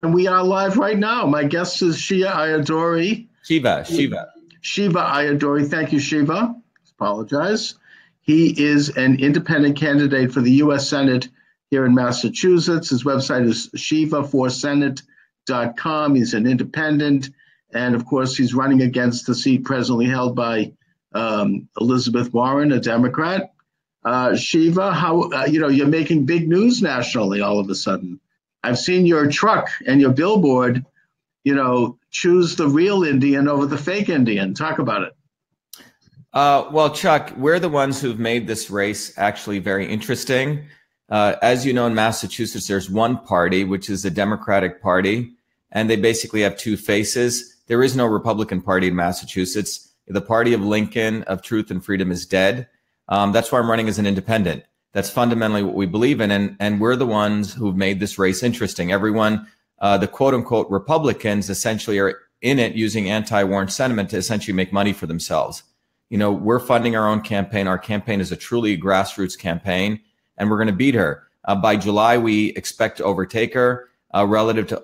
And we are live right now. My guest is Shiva Ayyadurai. Shiva. Shiva Ayyadurai. Thank you, Shiva. Apologize. He is an independent candidate for the U.S. Senate here in Massachusetts. His website is shiva4senate.com. He's an independent. And of course, he's running against the seat presently held by Elizabeth Warren, a Democrat. Shiva, how you're making big news nationally all of a sudden. I've seen your truck and your billboard, choose the real Indian over the fake Indian. Talk about it. Well, Chuck, we're the ones who've made this race actually very interesting. As you know, in Massachusetts, there's one party, which is the Democratic Party, and they basically have two faces. There is no Republican Party in Massachusetts. The party of Lincoln, of truth and freedom, is dead. That's why I'm running as an independent. That's fundamentally what we believe in, and we're the ones who've made this race interesting. Everyone, the quote-unquote Republicans, essentially are in it using anti-Warren sentiment to essentially make money for themselves. We're funding our own campaign. Our campaign is a truly grassroots campaign, and we're going to beat her. By July, we expect to overtake her. Relative to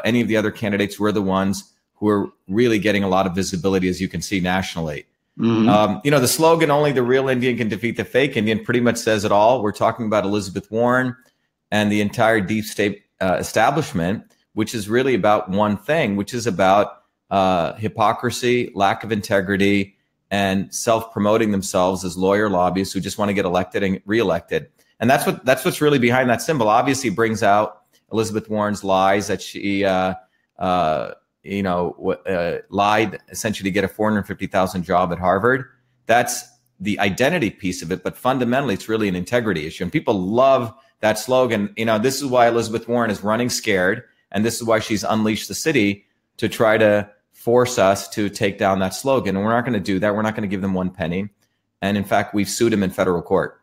any of the other candidates, we're the ones who are really getting a lot of visibility, as you can see nationally. Mm-hmm. The slogan, only the real Indian can defeat the fake Indian, pretty much says it all. We're talking about Elizabeth Warren and the entire deep state establishment, which is really about one thing, which is about hypocrisy, lack of integrity, and self-promoting themselves as lawyer lobbyists who just want to get elected and reelected. And that's what's really behind that symbol. Obviously, it brings out Elizabeth Warren's lies that she lied essentially to get a $450,000 job at Harvard. That's the identity piece of it, but fundamentally, it's really an integrity issue. And people love that slogan. This is why Elizabeth Warren is running scared, and this is why she's unleashed the city to try to force us to take down that slogan. And we're not going to do that. We're not going to give them one penny. And in fact, we've sued him in federal court.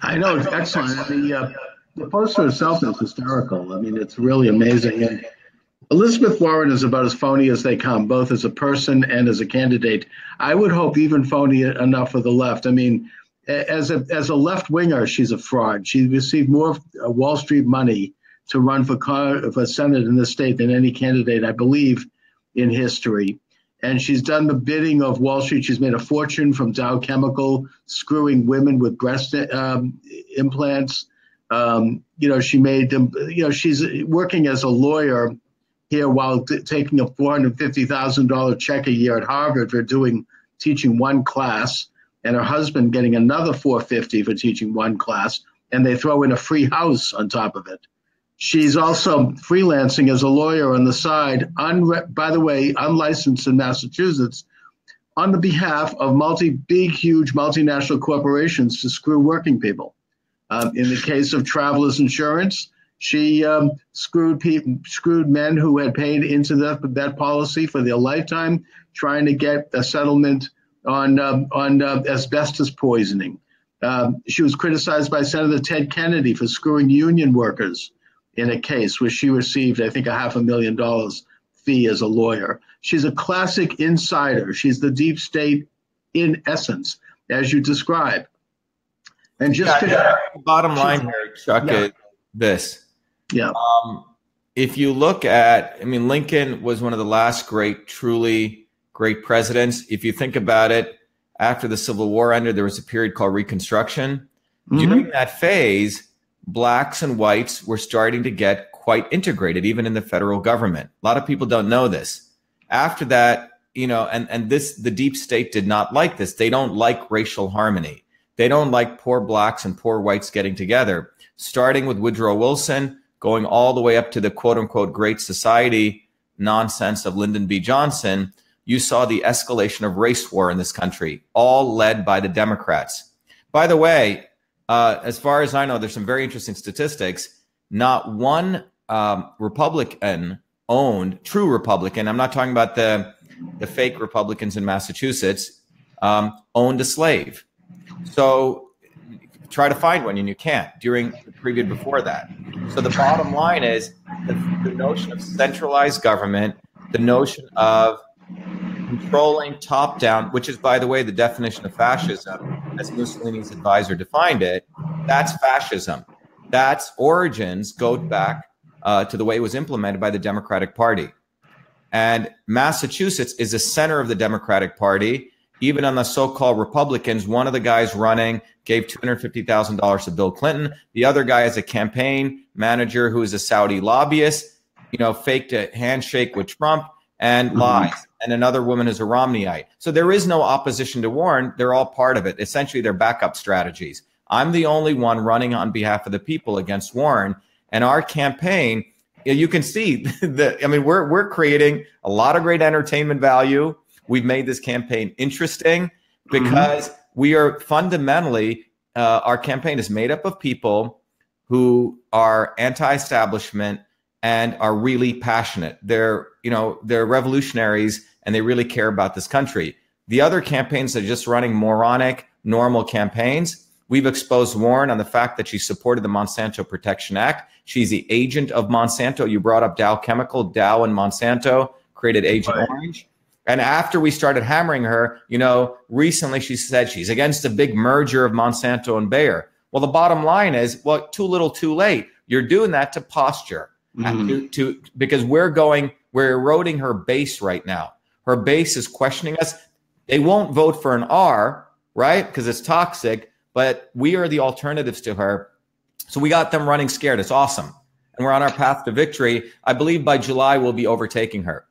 I know, it's excellent. The poster itself is hysterical. It's really amazing. And Elizabeth Warren is about as phony as they come, both as a person and as a candidate. I would hope even phony enough for the left. As a left winger, she's a fraud. She received more Wall Street money to run for Senate in this state than any candidate, I believe, in history. And she's done the bidding of Wall Street. She's made a fortune from Dow Chemical, screwing women with breast implants. She made them, she's working as a lawyer here while taking a $450,000 check a year at Harvard for teaching one class, and her husband getting another $450,000 for teaching one class, and they throw in a free house on top of it. She's also freelancing as a lawyer on the side, by the way, unlicensed in Massachusetts, on the behalf of huge multinational corporations to screw working people. In the case of Travelers Insurance, she screwed men who had paid into that policy for their lifetime, trying to get a settlement on asbestos poisoning. She was criticized by Senator Ted Kennedy for screwing union workers in a case where she received, I think, a $500,000 fee as a lawyer. She's a classic insider. She's the deep state in essence, as you describe. And just the bottom line here, Chuck, is this. Yeah. If you look at, Lincoln was one of the last truly great presidents. If you think about it, after the Civil War ended, there was a period called Reconstruction. Mm-hmm. During that phase, blacks and whites were starting to get quite integrated, even in the federal government. A lot of people don't know this. After that, the deep state did not like this. They don't like racial harmony. They don't like poor blacks and poor whites getting together, starting with Woodrow Wilson, going all the way up to the quote unquote Great Society nonsense of Lyndon B. Johnson. You saw the escalation of race war in this country, all led by the Democrats. By the way, as far as I know, there's some very interesting statistics. Not one Republican-owned, true Republican, I'm not talking about the fake Republicans in Massachusetts, owned a slave. So try to find one, and you can't during the period before that. So the bottom line is the notion of centralized government, the notion of controlling top-down, which is, by the way, the definition of fascism, as Mussolini's advisor defined it. That's fascism. That's origins go back to the way it was implemented by the Democratic Party. And Massachusetts is the center of the Democratic Party. Even on the so-called Republicans, one of the guys running gave $250,000 to Bill Clinton. The other guy is a campaign manager who is a Saudi lobbyist, faked a handshake with Trump and lies. And another woman is a Romneyite. So there is no opposition to Warren. They're all part of it. Essentially, they're backup strategies. I'm the only one running on behalf of the people against Warren. And our campaign, you can see we're creating a lot of great entertainment value. We've made this campaign interesting because we are fundamentally, our campaign is made up of people who are anti-establishment and are really passionate. They're revolutionaries and they really care about this country. The other campaigns are just running moronic, normal campaigns. We've exposed Warren on the fact that she supported the Monsanto Protection Act. She's the agent of Monsanto. You brought up Dow Chemical. Dow and Monsanto created Agent Orange. And after we started hammering her, recently she said she's against a big merger of Monsanto and Bayer. Well, the bottom line is, too little, too late. You're doing that to posture, because we're eroding her base right now. Her base is questioning us. They won't vote for an R, right? Because it's toxic, but we are the alternatives to her. So we got them running scared. It's awesome. And we're on our path to victory. I believe by July, we'll be overtaking her.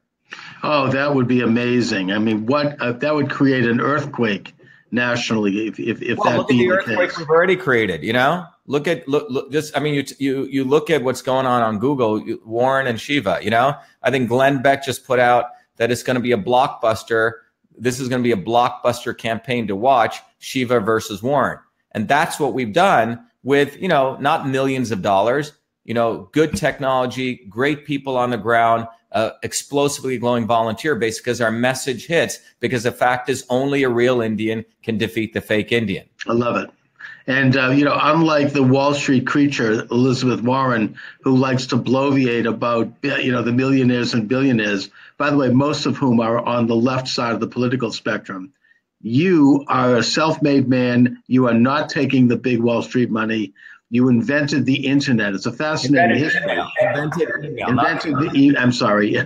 Oh, that would be amazing. I mean, that would create an earthquake nationally if that be the case. Look at the earthquake we've already created, Look you look at what's going on Google, Warren and Shiva, I think Glenn Beck just put out that it's going to be a blockbuster. This is going to be a blockbuster campaign to watch, Shiva versus Warren. And that's what we've done with, not millions of dollars, good technology, great people on the ground, explosively glowing volunteer base, because our message hits, because the fact is only a real Indian can defeat the fake Indian. I love it. And, unlike the Wall Street creature, Elizabeth Warren, who likes to bloviate about, the millionaires and billionaires, by the way, most of whom are on the left side of the political spectrum, you are a self-made man. You are not taking the big Wall Street money. You invented the internet. It's a fascinating history. I'm sorry.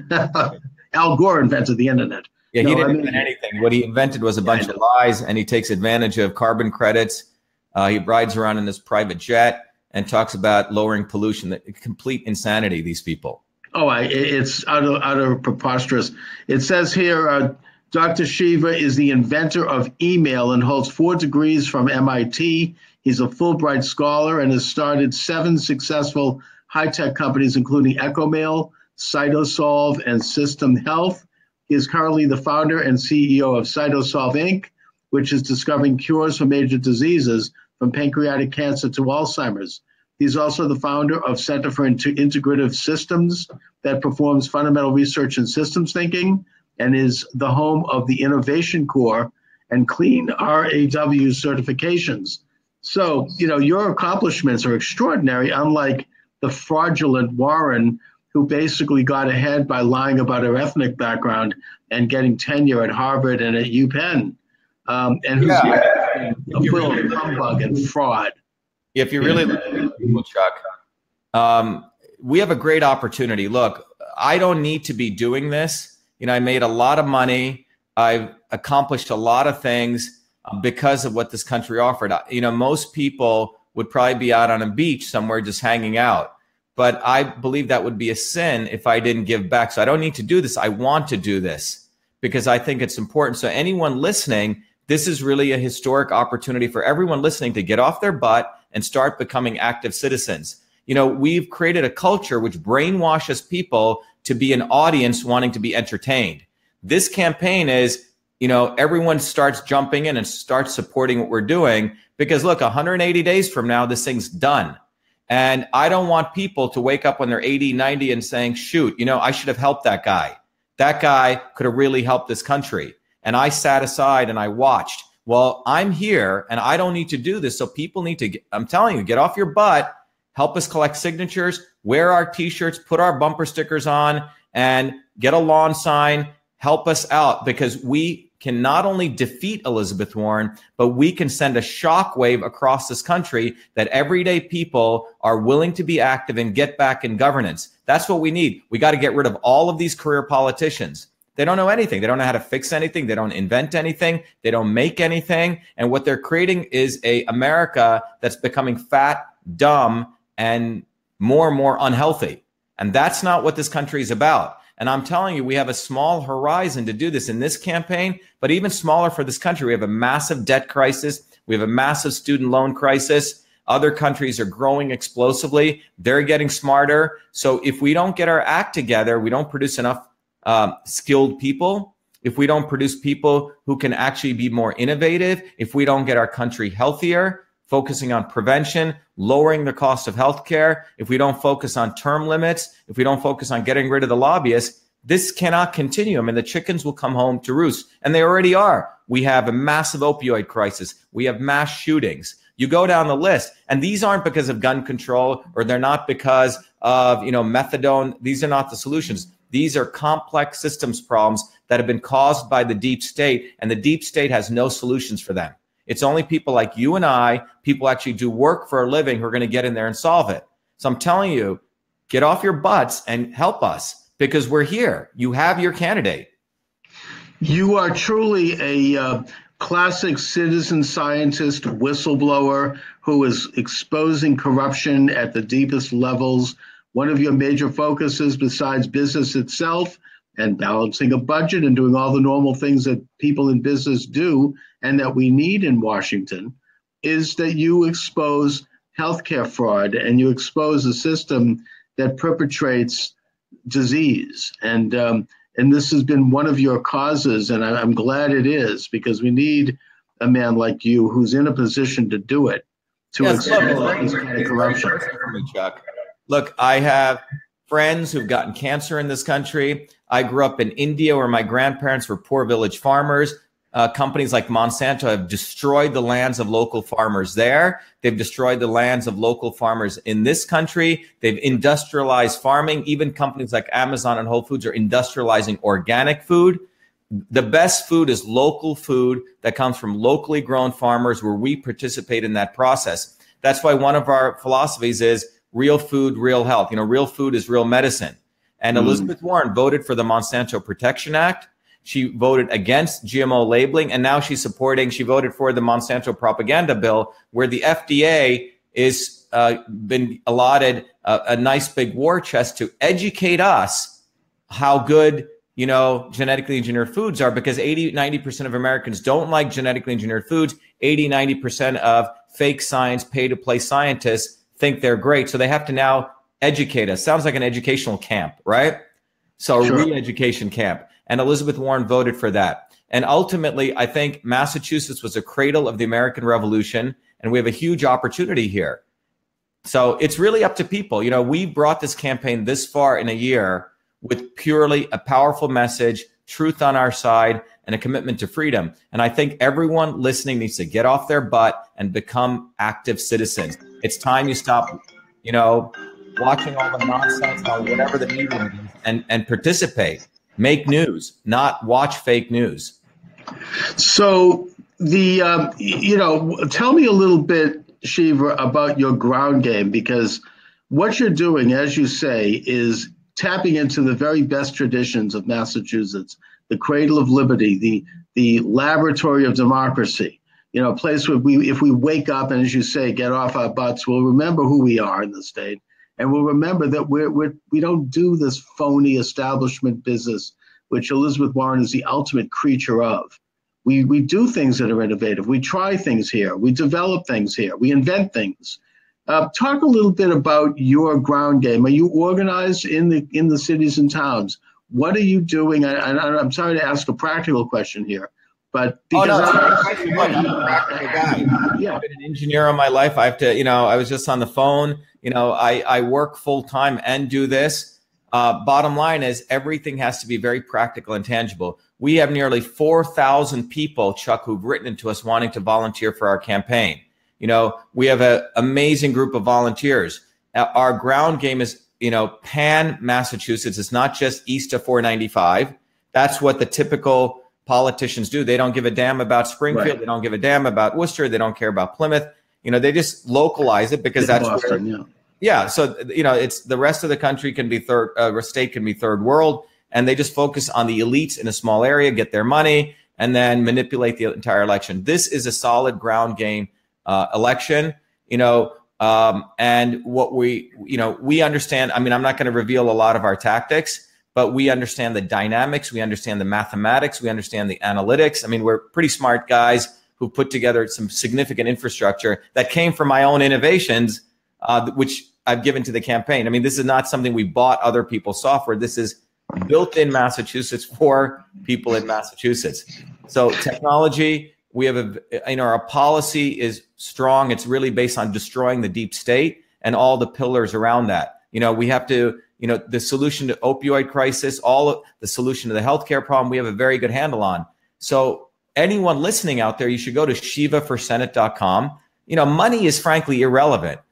Al Gore invented the internet. Yeah, he didn't invent anything. What he invented was a bunch of lies, and he takes advantage of carbon credits. He rides around in this private jet and talks about lowering pollution. Complete insanity, these people. Oh, it's utter preposterous. It says here, Dr. Shiva is the inventor of email and holds 4 degrees from MIT. He's a Fulbright scholar and has started 7 successful high-tech companies, including EchoMail, Cytosolve, and System Health. He is currently the founder and CEO of Cytosolve, Inc., which is discovering cures for major diseases from pancreatic cancer to Alzheimer's. He's also the founder of Center for Integrative Systems that performs fundamental research in systems thinking, and is the home of the Innovation Corps and Clean RAW certifications. So, your accomplishments are extraordinary, unlike the fraudulent Warren, who basically got ahead by lying about her ethnic background and getting tenure at Harvard and at UPenn, and who's full of humbug and fraud. If you really look at people, Chuck, we have a great opportunity. Look, I don't need to be doing this. I made a lot of money. I've accomplished a lot of things because of what this country offered. Most people would probably be out on a beach somewhere just hanging out. But I believe that would be a sin if I didn't give back. So I don't need to do this. I want to do this because I think it's important. So anyone listening, this is really a historic opportunity for everyone listening to get off their butt and start becoming active citizens. We've created a culture which brainwashes people to be an audience wanting to be entertained. This campaign is, everyone starts jumping in and starts supporting what we're doing because, look, 180 days from now, this thing's done. And I don't want people to wake up when they're 80, 90 and saying, shoot, I should have helped that guy. That guy could have really helped this country. And I sat aside and I watched. Well, I'm here and I don't need to do this. So people need to, I'm telling you, get off your butt, help us collect signatures, wear our T-shirts, put our bumper stickers on, and get a lawn sign help us out, because we can not only defeat Elizabeth Warren, but we can send a shockwave across this country that everyday people are willing to be active and get back in governance. That's what we need. We got to get rid of all of these career politicians. They don't know anything. They don't know how to fix anything. They don't invent anything. They don't make anything. And what they're creating is a America that's becoming fat, dumb, and more unhealthy. And that's not what this country is about. And I'm telling you, we have a small horizon to do this in this campaign, but even smaller for this country. We have a massive debt crisis. We have a massive student loan crisis. Other countries are growing explosively. They're getting smarter. So if we don't get our act together, we don't produce enough skilled people, if we don't produce people who can actually be more innovative, if we don't get our country healthier, focusing on prevention, lowering the cost of healthcare, if we don't focus on term limits, if we don't focus on getting rid of the lobbyists, this cannot continue. I mean, the chickens will come home to roost, and they already are. We have a massive opioid crisis. We have mass shootings. You go down the list, and these aren't because of gun control, or they're not because of, methadone. These are not the solutions. These are complex systems problems that have been caused by the deep state, and the deep state has no solutions for them. It's only people like you and I, people who actually do work for a living, who are going to get in there and solve it. So I'm telling you, get off your butts and help us, because we're here. You have your candidate. You are truly a classic citizen scientist, whistleblower, who is exposing corruption at the deepest levels. One of your major focuses, besides business itself and balancing a budget and doing all the normal things that people in business do and that we need in Washington, is that you expose healthcare fraud and you expose a system that perpetrates disease. And this has been one of your causes, and I'm glad it is, because we need a man like you who's in a position to do it, to expose this kind of corruption. Chuck. Look, I have friends who've gotten cancer in this country. I grew up in India, where my grandparents were poor village farmers. Companies like Monsanto have destroyed the lands of local farmers there. They've destroyed the lands of local farmers in this country. They've industrialized farming. Even companies like Amazon and Whole Foods are industrializing organic food. The best food is local food that comes from locally grown farmers, where we participate in that process. That's why one of our philosophies is real food, real health. Real food is real medicine. And Elizabeth Warren voted for the Monsanto Protection Act. She voted against GMO labeling, and now she voted for the Monsanto propaganda bill, where the FDA is been allotted a nice big war chest to educate us how good, genetically engineered foods are, because 80-90% of Americans don't like genetically engineered foods. 80-90% of fake science, pay-to-play scientists think they're great. So they have to now educate us. Sounds like an educational camp, right? So a re-education camp. And Elizabeth Warren voted for that. And ultimately, I think Massachusetts was a cradle of the American Revolution, and we have a huge opportunity here. So it's really up to people. We brought this campaign this far in a year with purely a powerful message, truth on our side, and a commitment to freedom. And I think everyone listening needs to get off their butt and become active citizens. It's time you stop, watching all the nonsense on whatever the media is, and participate. Make news, not watch fake news. So tell me a little bit, Shiva, about your ground game, because what you're doing, as you say, is tapping into the very best traditions of Massachusetts, the cradle of liberty, the laboratory of democracy, a place where if we wake up and, as you say, get off our butts, we'll remember who we are in the state. And we'll remember that we don't do this phony establishment business, which Elizabeth Warren is the ultimate creature of. We do things that are innovative. We try things here. We develop things here. We invent things. Talk a little bit about your ground game. Are you organized in the cities and towns? What are you doing? I'm sorry to ask a practical question here, but because I'm a practical guy. Yeah. I've been an engineer all my life. I have to, I was just on the phone. I work full time and do this. Bottom line is everything has to be very practical and tangible. We have nearly 4,000 people, Chuck, who've written to us wanting to volunteer for our campaign. We have an amazing group of volunteers. Our ground game is, pan Massachusetts. It's not just east of 495. That's what the typical politicians do. They don't give a damn about Springfield. Right. They don't give a damn about Worcester. They don't care about Plymouth. You know, they just localize it because that's Boston, where, yeah. So, you know, it's the rest of the country can be state can be third world. And they just focus on the elites in a small area, get their money, and then manipulate the entire election. This is a solid ground game election, you know, and what we understand. I mean, I'm not going to reveal a lot of our tactics, but we understand the dynamics. We understand the mathematics. We understand the analytics. I mean, we're pretty smart guys who put together some significant infrastructure that came from my own innovations, which I've given to the campaign. I mean, this is not something we bought other people's software. This is built in Massachusetts for people in Massachusetts. So technology, we have our policy is strong. It's really based on destroying the deep state and all the pillars around that. You know, we have to, you know, the solution to opioid crisis, all of the solution to the healthcare problem, we have a very good handle on. So anyone listening out there, you should go to shivaforsenate.com. You know, money is frankly irrelevant.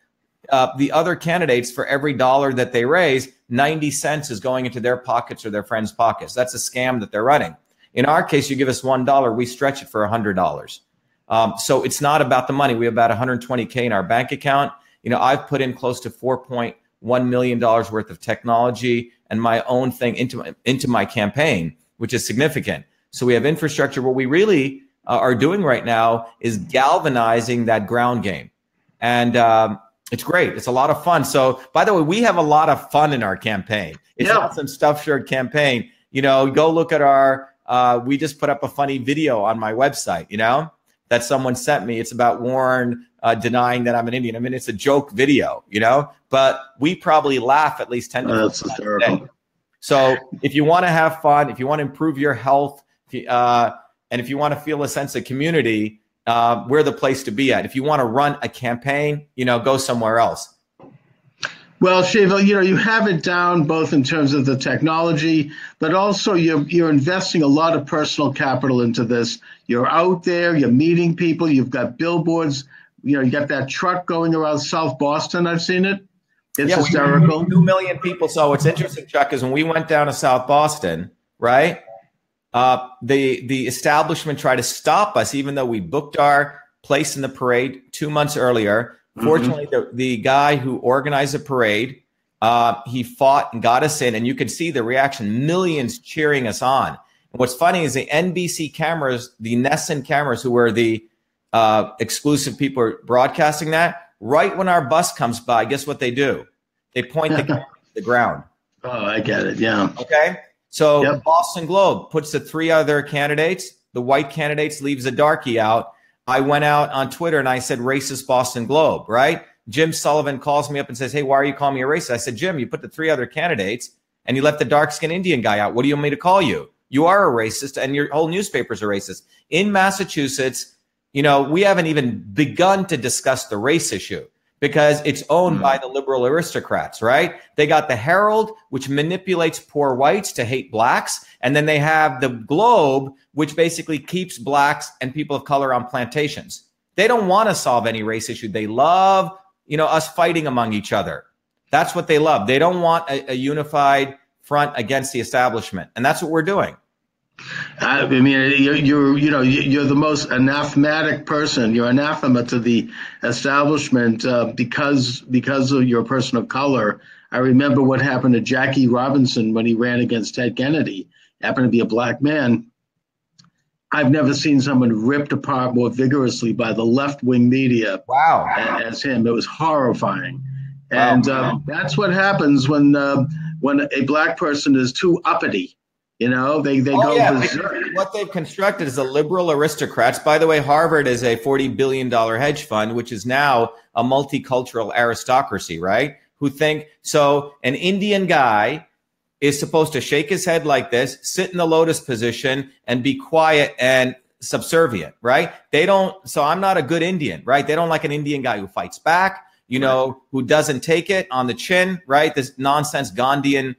The other candidates, for every dollar that they raise, 90 cents is going into their pockets or their friends' pockets. That's a scam that they're running. In our case, you give us $1, we stretch it for $100. So it's not about the money. We have about 120K in our bank account. You know, I've put in close to $4.1 million worth of technology and my own thing into my campaign, which is significant. So we have infrastructure. What we really are doing right now is galvanizing that ground game. And it's great. It's a lot of fun. So, by the way, we have a lot of fun in our campaign. It's not some stuffed shirt campaign. You know, go look at our, we just put up a funny video on my website, you know, that someone sent me. It's about Warren denying that I'm an Indian. I mean, it's a joke video, you know, but we probably laugh at least 10 That's hysterical. So if you want to have fun, if you want to improve your health, and if you want to feel a sense of community, we're the place to be at. If you want to run a campaign, you know, go somewhere else. Well, Shiva, you know, you have it down both in terms of the technology, but also you're investing a lot of personal capital into this. You're out there, you're meeting people, you've got billboards, you know, you got that truck going around South Boston. I've seen it. It's hysterical. 2 million people. So what's interesting, Chuck, is when we went down to South Boston, right? The establishment tried to stop us, even though we booked our place in the parade 2 months earlier. Fortunately, the guy who organized the parade, he fought and got us in, and you can see the reaction, millions cheering us on. And what's funny is the NBC cameras, the Nesson cameras, who were the exclusive people broadcasting that, right when our bus comes by, guess what they do? They point the camera to the ground. Oh, I get it. Yeah. Okay. So Boston Globe puts the 3 other candidates. The white candidates leaves the darkie out. I went out on Twitter and I said, racist Boston Globe, right? Jim Sullivan calls me up and says, hey, why are you calling me a racist? I said, Jim, you put the 3 other candidates and you left the dark-skinned Indian guy out. What do you want me to call you? You are a racist and your whole newspaper's a racist. In Massachusetts, you know, we haven't even begun to discuss the race issue, because it's owned by the liberal aristocrats, right? They got the Herald, which manipulates poor whites to hate blacks. And then they have the Globe, which basically keeps blacks and people of color on plantations. They don't want to solve any race issue. They love, you know, us fighting among each other. That's what they love. They don't want a unified front against the establishment. And that's what we're doing. I mean, you're the most anathematic person. You're anathema to the establishment because of your person of color. I remember what happened to Jackie Robinson when he ran against Ted Kennedy. Happened to be a black man. I've never seen someone ripped apart more vigorously by the left-wing media as him. It was horrifying. And that's what happens when a black person is too uppity. You know, they go berserk. What they've constructed is the liberal aristocrats. By the way, Harvard is a $40 billion hedge fund, which is now a multicultural aristocracy, right? Who think, so an Indian guy is supposed to shake his head like this, sit in the lotus position, and be quiet and subservient, right? They don't, so I'm not a good Indian, right? They don't like an Indian guy who fights back, you know, who doesn't take it on the chin, right? This nonsense Gandhian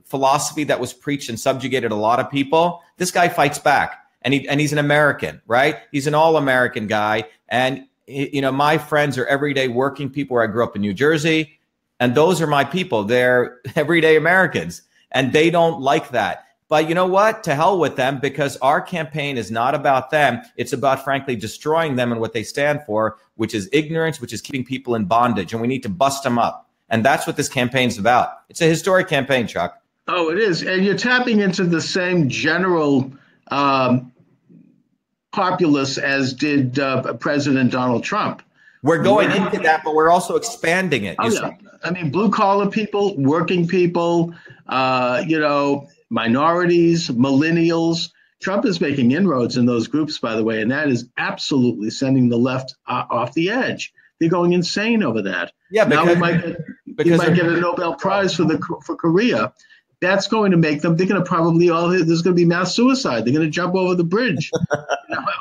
philosophy that was preached and subjugated a lot of people. This guy fights back, and he's an American, right? He's an all-American guy. And, you know, my friends are everyday working people where I grew up in New Jersey, and those are my people. They're everyday Americans, and they don't like that. But you know what? To hell with them, because our campaign is not about them. It's about, frankly, destroying them and what they stand for, which is ignorance, which is keeping people in bondage. And we need to bust them up. And that's what this campaign's about. It's a historic campaign, Chuck. Oh, it is. And you're tapping into the same general populace as did President Donald Trump. We're going into that, but we're also expanding it. Yeah. I mean, blue collar people, working people, minorities, millennials. Trump is making inroads in those groups, by the way, and that is absolutely sending the left off the edge. They're going insane over that. Yeah, now we might get a Nobel Prize for Korea. That's going to make them. They're going to probably there's going to be mass suicide. They're going to jump over the bridge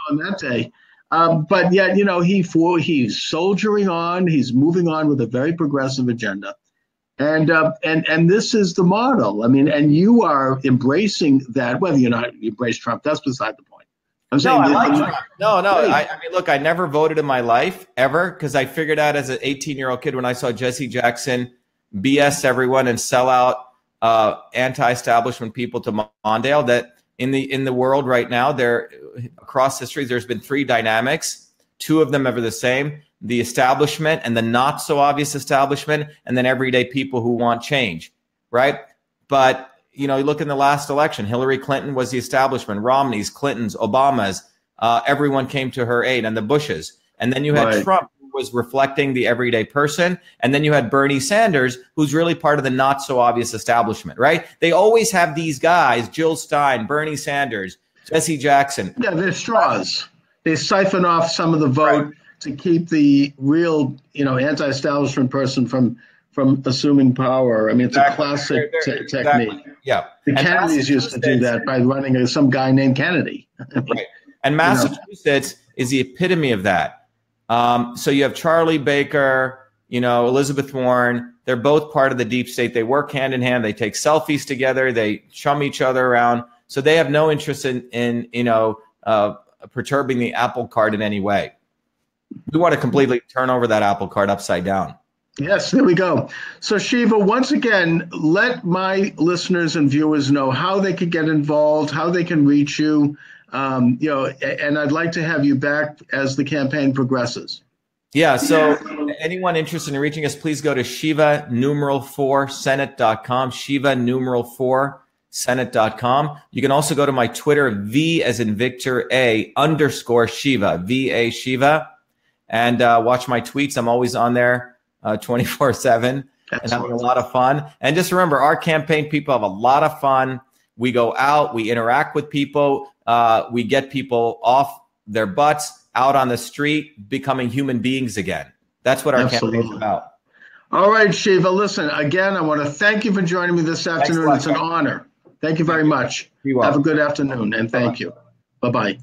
on that day. But yet, he's soldiering on. He's moving on with a very progressive agenda. And this is the model. I mean, and you are embracing that. Whether you're not embrace Trump, that's beside the point. I'm saying, I like Trump. No. I mean, look, I never voted in my life ever, because I figured out as an 18-year-old kid when I saw Jesse Jackson BS everyone and sell out anti-establishment people to Mondale, that in the world right now, there across history, there's been three dynamics. Two of them are the same: the establishment and the not so obvious establishment, and then everyday people who want change, right? But you look in the last election, Hillary Clinton was the establishment, Romney's, Clinton's, Obama's, everyone came to her aid, and the Bushes. And then you had Trump, who was reflecting the everyday person. And then you had Bernie Sanders, who's really part of the not so obvious establishment, right? They always have these guys, Jill Stein, Bernie Sanders, Jesse Jackson. Yeah, they're straws. They siphon off some of the vote to keep the real, anti-establishment person from assuming power. I mean, it's a classic technique. Yeah. The Kennedys used to do that by running some guy named Kennedy. Right. And Massachusetts is the epitome of that. So you have Charlie Baker, Elizabeth Warren. They're both part of the deep state. They work hand in hand. They take selfies together. They chum each other around. So they have no interest in perturbing the apple cart in any way. We want to completely turn over that apple cart upside down. Yes, there we go. So Shiva, once again, let my listeners and viewers know how they could get involved, how they can reach you, and I'd like to have you back as the campaign progresses. Yeah, so anyone interested in reaching us, please go to Shiva4Senate.com, Shiva4Senate.com. You can also go to my Twitter, V as in Victor, _Shiva, VA Shiva, and watch my tweets. I'm always on there 24/7 and having a lot of fun. And just remember, our campaign people have a lot of fun. We go out, we interact with people, we get people off their butts, out on the street, becoming human beings again. That's what our campaign is about. All right, Shiva, listen, again, I want to thank you for joining me this afternoon. It's an honor. Thank you very much. Have a good afternoon, and thank you. Bye-bye.